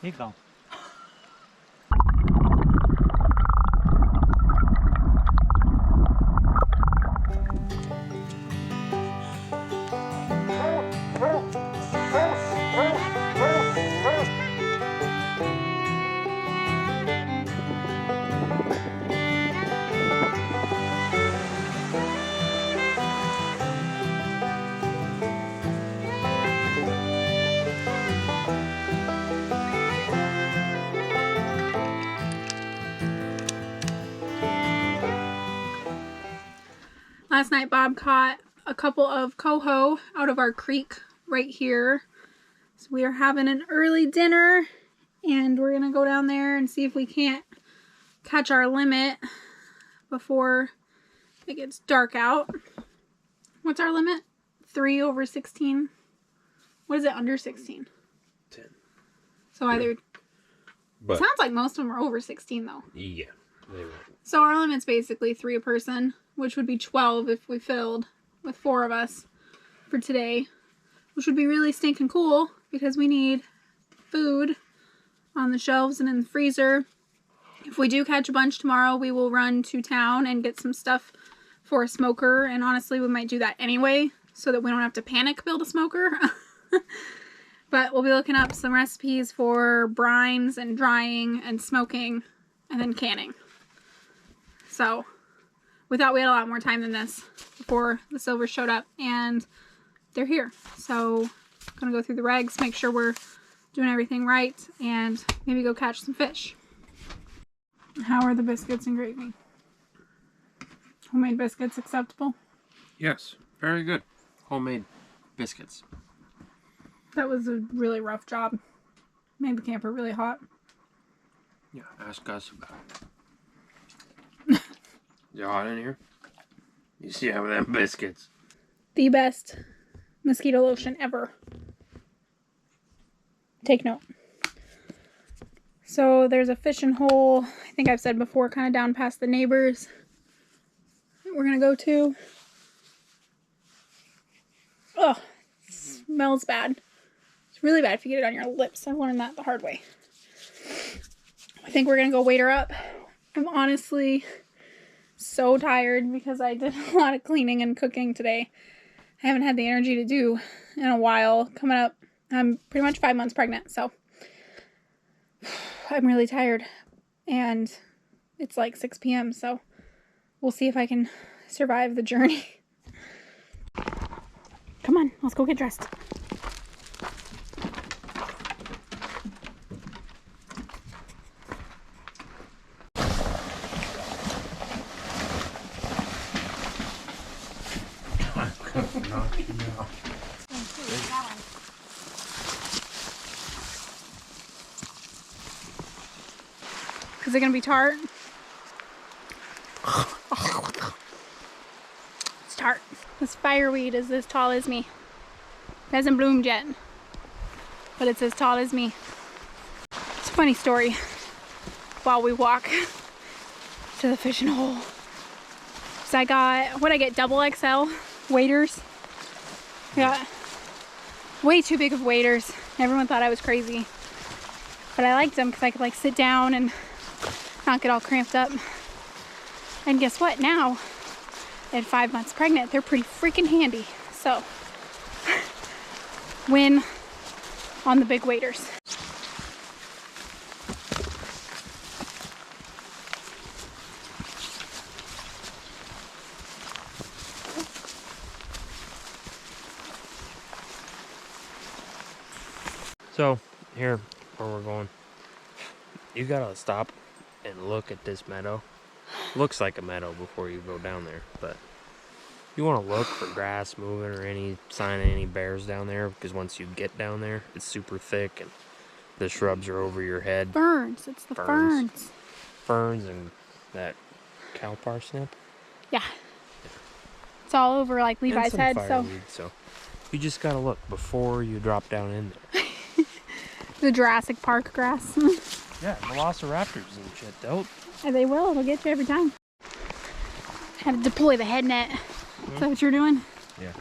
Keep going. Last night Bob caught a couple of coho out of our creek right here. So we are having an early dinner and we're gonna go down there and see if we can't catch our limit before it gets dark out. What's our limit? 3 over 16? What is it under 16? 10. So either... But sounds like most of them are over 16 though. yeah, they were. So our limit's basically 3 a person, which would be 12 if we filled with 4 of us for today, which would be really stinking cool because we need food on the shelves and in the freezer. If we do catch a bunch tomorrow, we will run to town and get some stuff for a smoker, and honestly we might do that anyway so that we don't have to panic build a smoker. But we'll be looking up some recipes for brines and drying and smoking and then canning. So we thought we had a lot more time than this before the silvers showed up, and they're here. So I'm gonna go through the regs, make sure we're doing everything right, and maybe go catch some fish. How are the biscuits and gravy? Homemade biscuits acceptable? Yes, very good. Homemade biscuits. That was a really rough job. Made the camper really hot. Yeah, ask us about it. Is it hot in here? You see how them biscuits. The best mosquito lotion ever. Take note. So there's a fishing hole, I think I've said before, kind of down past the neighbors that we're gonna go to. Oh, smells bad. It's really bad if you get it on your lips. I've learned that the hard way. I think we're gonna go wait her up. I'm honestly so tired because I did a lot of cleaning and cooking today. I haven't had the energy to do in a while. Coming up, I'm pretty much 5 months pregnant, so I'm really tired. And it's like 6 p.m., so we'll see if I can survive the journey. Come on, let's go get dressed. Is it gonna be tart? It's tart. This fireweed is as tall as me. It hasn't bloomed yet, but it's as tall as me. It's a funny story. While we walk to the fishing hole, so I got, what I get, double XL waders. I got way too big of waders. Everyone thought I was crazy, but I liked them because I could like sit down and not get all cramped up. And guess what? Now, at 5 months pregnant, they're pretty freaking handy. So, win on the big waders. So, here, where we're going. You gotta stop and look at this meadow. Looks like a meadow before you go down there, but you want to look for grass moving or any sign of any bears down there, because once you get down there, it's super thick and the shrubs are over your head. Ferns, it's the ferns. Ferns and that cow parsnip. Yeah. It's all over like Levi's head, so you just gotta look before you drop down in there. The Jurassic Park grass. Yeah, velociraptors and shit, dope. They will, they'll get you every time. Had to deploy the head net. Is that what you're doing? Yeah.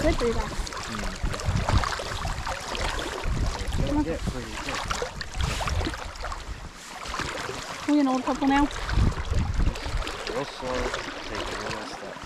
good for you guys. They get pretty good. We an old couple now? Real slow, taking little steps.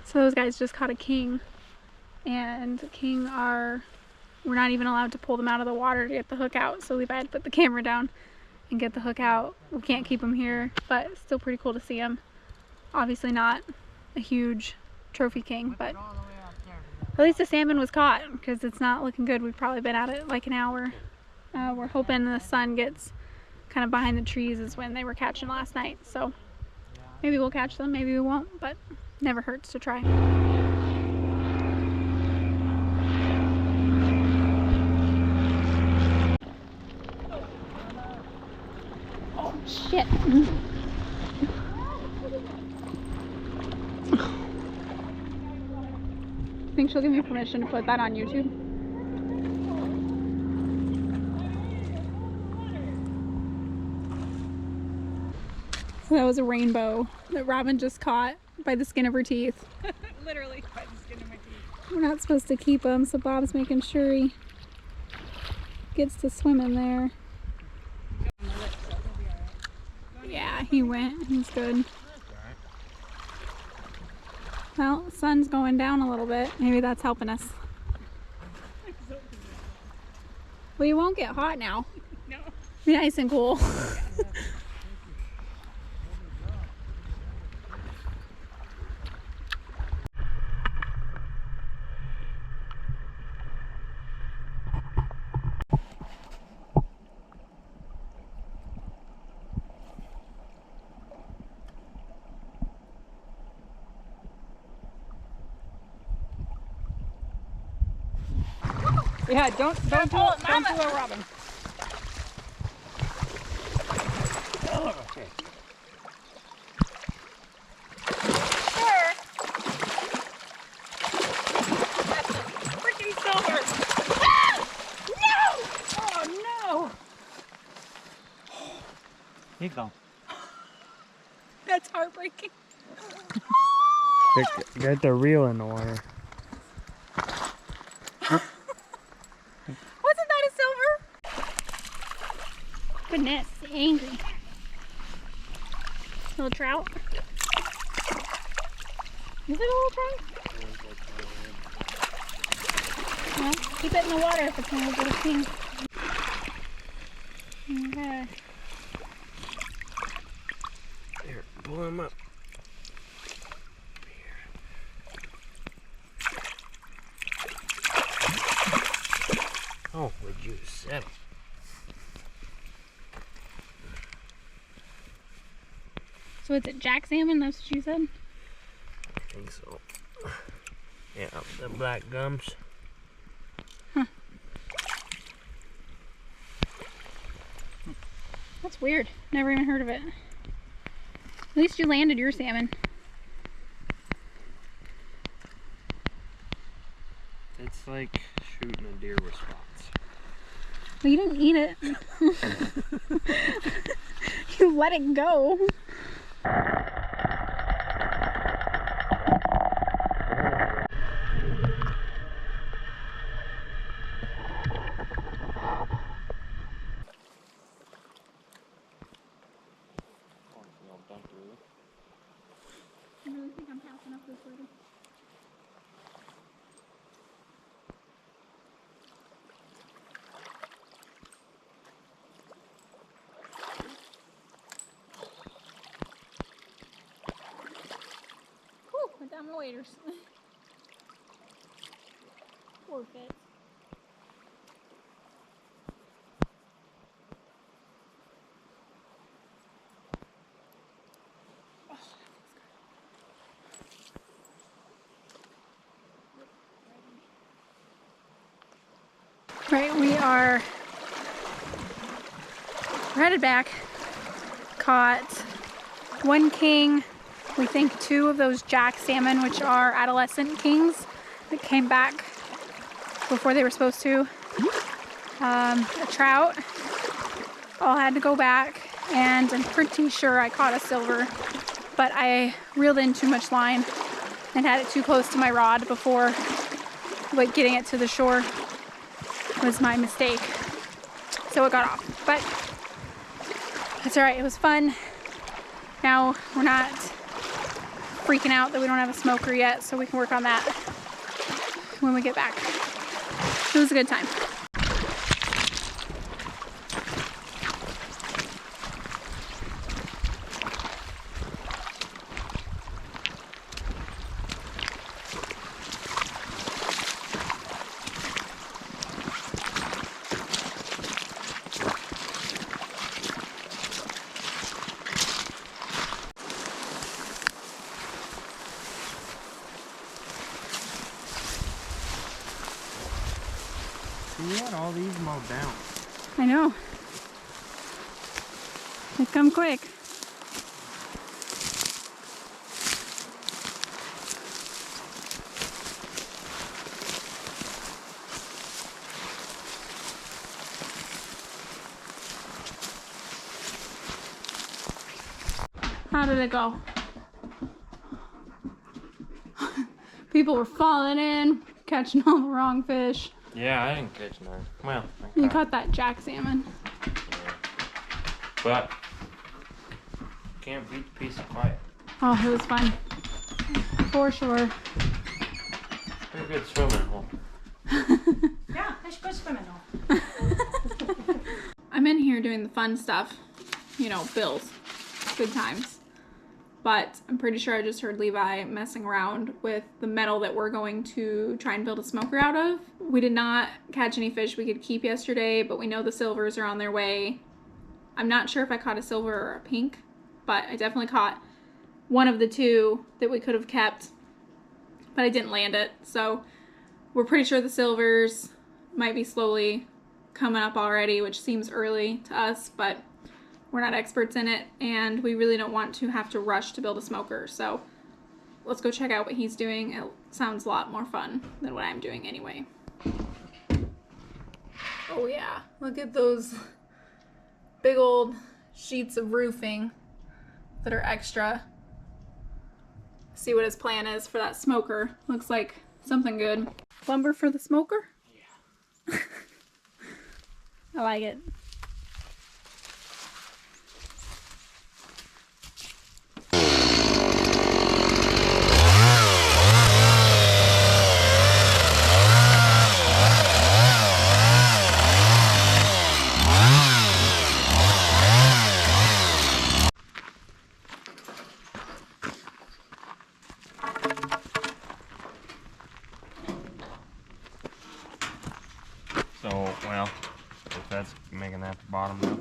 So those guys just caught a king, and we're not even allowed to pull them out of the water to get the hook out, so we've had to put the camera down and get the hook out. We can't keep them here, but still pretty cool to see them. Obviously not a huge trophy king, but at least the salmon was caught, because it's not looking good. We've probably been at it like an hour. We're hoping the sun gets kind of behind the trees is when they were catching last night, so maybe we'll catch them, maybe we won't, but never hurts to try. Oh shit. Think she'll give me permission to put that on YouTube? So that was a rainbow that Robin just caught by the skin of her teeth. Literally by the skin of my teeth. We're not supposed to keep him, so Bob's making sure he gets to swim in there. Yeah, he went. He's good. Well, the sun's going down a little bit. Maybe that's helping us. Well, you won't get hot now. No. Be nice and cool. Yeah, don't do it, Robin. Okay. Sure. That's a freaking silver. Ah! No! Oh no! Here you go. That's heartbreaking. Get the reel in the water. Wasn't that a silver? Goodness, angry. Little trout. Is it a little trout? Well, keep it in the water if it's one of those little things. Okay. Here, pull him up. Oh, would you settle? So is it jack salmon? That's what you said? I think so. Yeah, the black gums. Huh. That's weird. Never even heard of it. At least you landed your salmon. It's like shooting a deer with spots. Well, you didn't eat it. You let it go. I really think I'm passing up this lady. Whew, went down the waders. Poor Fitz. Right, we're headed back. Caught one king, we think 2 of those jack salmon, which are adolescent kings that came back before they were supposed to. A trout. All had to go back, and I'm pretty sure I caught a silver, but I reeled in too much line and had it too close to my rod before getting it to the shore was my mistake. So it got off, but that's all right. It was fun. Now we're not freaking out that we don't have a smoker yet, so we can work on that when we get back. It was a good time. You had all these mowed down. I know. They come quick. How did it go? People were falling in, catching all the wrong fish. Yeah, I didn't catch none. Well, You caught that jack salmon. But can't beat the peace of quiet. Oh, it was fun. For sure. Pretty good swimming hole. Yeah, I should go swimming now. I'm in here doing the fun stuff, you know, bills, good times. But I'm pretty sure I just heard Levi messing around with the metal that we're going to try and build a smoker out of. We did not catch any fish we could keep yesterday, but we know the silvers are on their way. I'm not sure if I caught a silver or a pink, but I definitely caught one of the 2 that we could have kept, but I didn't land it. So we're pretty sure the silvers might be slowly coming up already, which seems early to us, but we're not experts in it, and we really don't want to have to rush to build a smoker. So let's go check out what he's doing. It sounds a lot more fun than what I'm doing anyway. Oh yeah, look at those big old sheets of roofing that are extra. See what his plan is for that smoker. Looks like something good. Lumber for the smoker? Yeah. I like it. So, well, if that's making that the bottom now.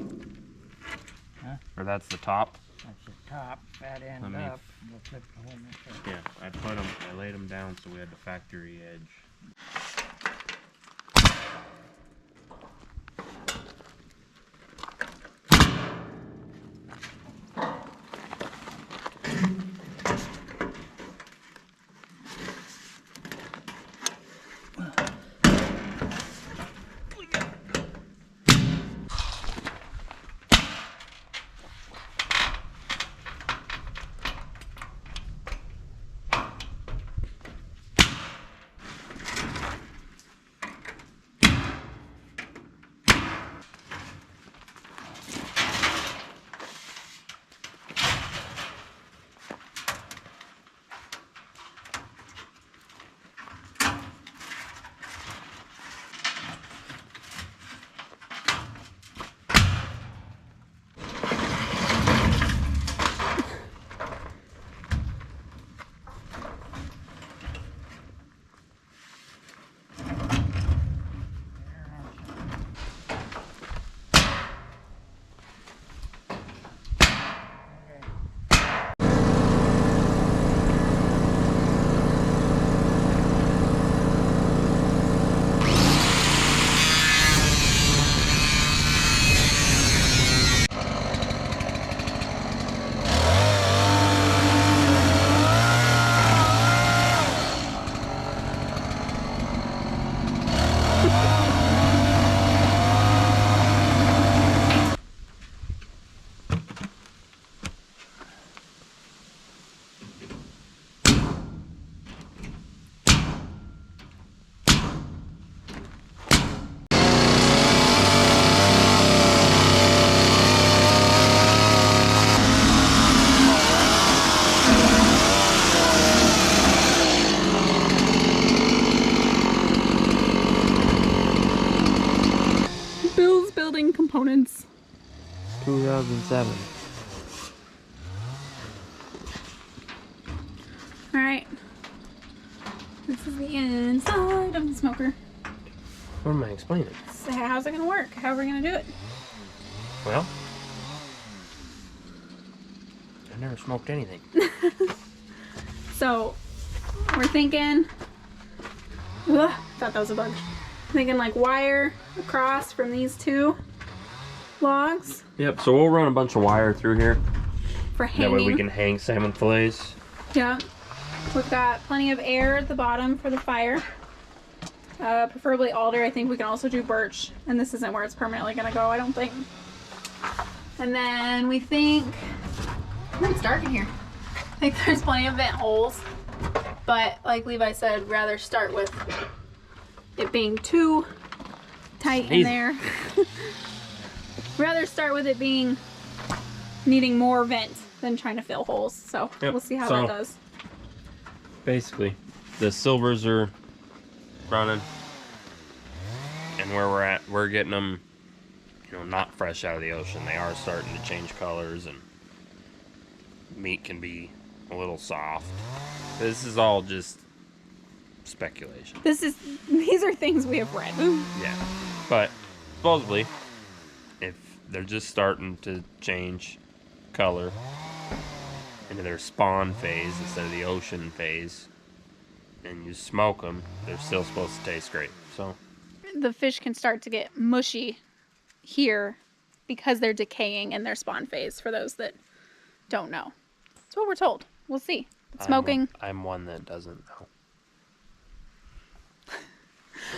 Huh? Or that's the top. That's the top, that end Let me- up. We'll flip the whole mess up. Yeah, I laid them down so we had the factory edge. 2007. Alright. This is the inside of the smoker. What am I explaining? So how's it gonna work? How are we gonna do it? Well, I never smoked anything. So we're thinking, ugh, thought that was a bug. Thinking like wire across from these two logs Yep, so we'll run a bunch of wire through here. for hanging. That way we can hang salmon fillets. Yeah. We've got plenty of air at the bottom for the fire. Preferably alder. I think we can also do birch. And this isn't where it's permanently going to go, I don't think. And then we think... Oh, it's dark in here. I think there's plenty of vent holes. But like Levi said, rather start with it being too tight in there. Rather start with it being needing more vent than trying to fill holes. So Yep. we'll see how So, that does. basically, the silvers are running, and where we're at, we're getting them, you know, not fresh out of the ocean. They are starting to change colors, and meat can be a little soft. This is all just speculation. These are things we have read. Yeah, but supposedly, if they're just starting to change color into their spawn phase instead of the ocean phase, and you smoke them, they're still supposed to taste great. So The fish can start to get mushy here because they're decaying in their spawn phase, for those that don't know. That's what we're told. We'll see. But smoking. I'm one that doesn't know.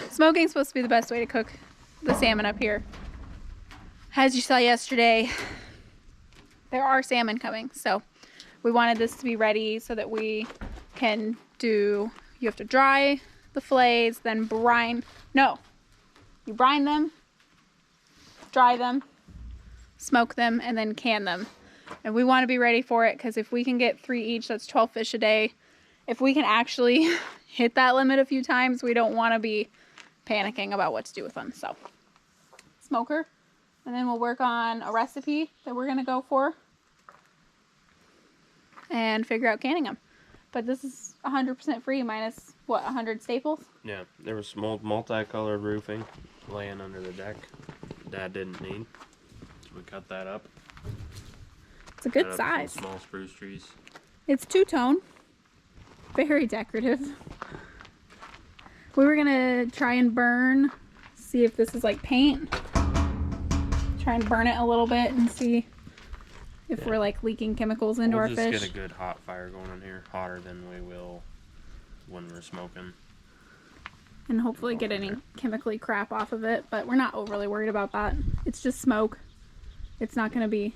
Smoking's supposed to be the best way to cook the salmon up here. As you saw yesterday, there are salmon coming, so we wanted this to be ready so that we can do, you have to dry the fillets, then brine. No, you brine them, dry them, smoke them, and then can them. And we want to be ready for it, because if we can get 3 each, that's 12 fish a day. If we can actually hit that limit a few times, we don't want to be panicking about what to do with them. So, smoker. And then we'll work on a recipe that we're going to go for and figure out canning them. But this is 100% free minus, what, 100 staples? Yeah, there was multicolored roofing laying under the deck. Dad didn't need, so we cut that up. It's a good Cut up size. some small spruce trees. It's two-tone. Very decorative. We were going to try and burn, see if this is like paint. Try and burn it a little bit and see if we're like leaking chemicals into our We'll fish. just get a good hot fire going in here, hotter than we will when we're smoking. And hopefully get any chemically crap off of it, but we're not overly worried about that. It's just smoke. It's not going to be...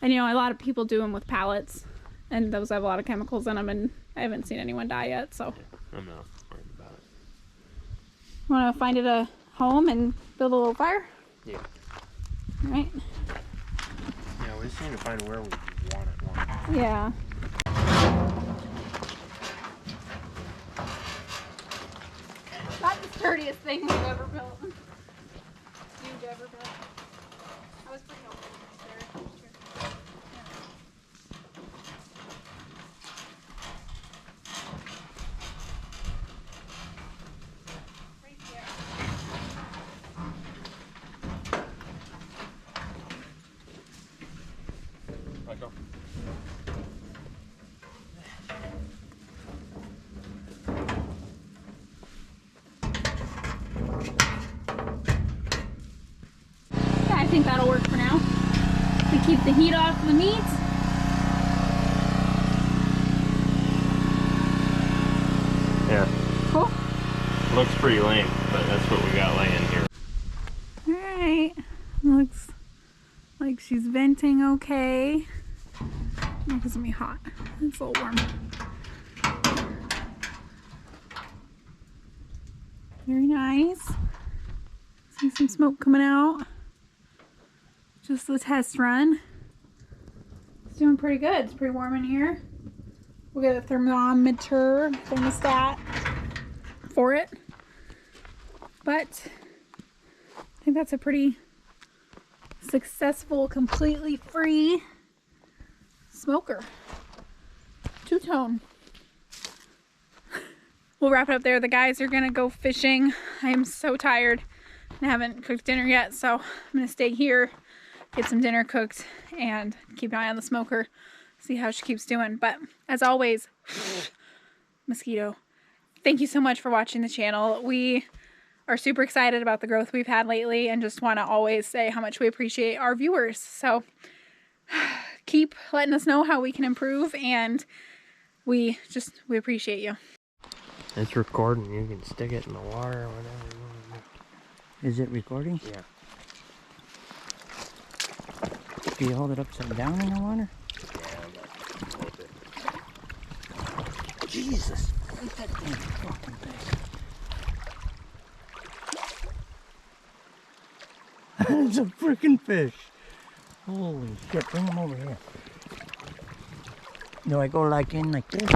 And you know, a lot of people do them with pallets, and those have a lot of chemicals in them, and I haven't seen anyone die yet, so... I'm not worried about it. Want to find it a home and build a little fire? Yeah. Alright. Yeah, we just need to find where we want it. Yeah. Not the sturdiest thing we've ever built. You've ever built. I was pretty open there. Right there. Right, go. Yeah, I think that'll work for now. To keep the heat off the meat. Yeah, Cool. looks pretty lame, but that's what we got laying here. Alright. Looks like she's venting okay. Oh, it's gonna be hot. It's a little warm. Very nice. See some smoke coming out. Just the test run. It's doing pretty good. It's pretty warm in here. We'll get a thermostat for it. But I think that's a pretty successful, completely free smoker. Two-tone. We'll wrap it up there. The guys are gonna go fishing. I am so tired and haven't cooked dinner yet, so I'm gonna stay here, get some dinner cooked, and keep an eye on the smoker, see how she keeps doing. But as always, mosquito, thank you so much for watching the channel. We are super excited about the growth we've had lately and just want to always say how much we appreciate our viewers. So keep letting us know how we can improve, and we appreciate you. It's recording. You can stick it in the water or whatever you want to Is it recording? do. Yeah. Do you hold it upside down in the water? Yeah, a little bit. Jesus! Look at that thing fucking big. It's a freaking fish. Holy shit, bring him over here. Do I go like in like this?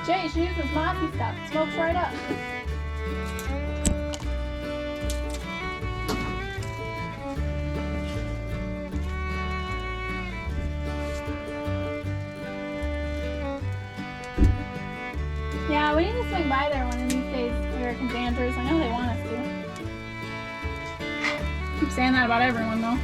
Jay, you should use this mossy stuff. It smokes right up. Yeah, we need to swing by there one of these days, American Sanders. I know they want us to. Keep saying that about everyone, though.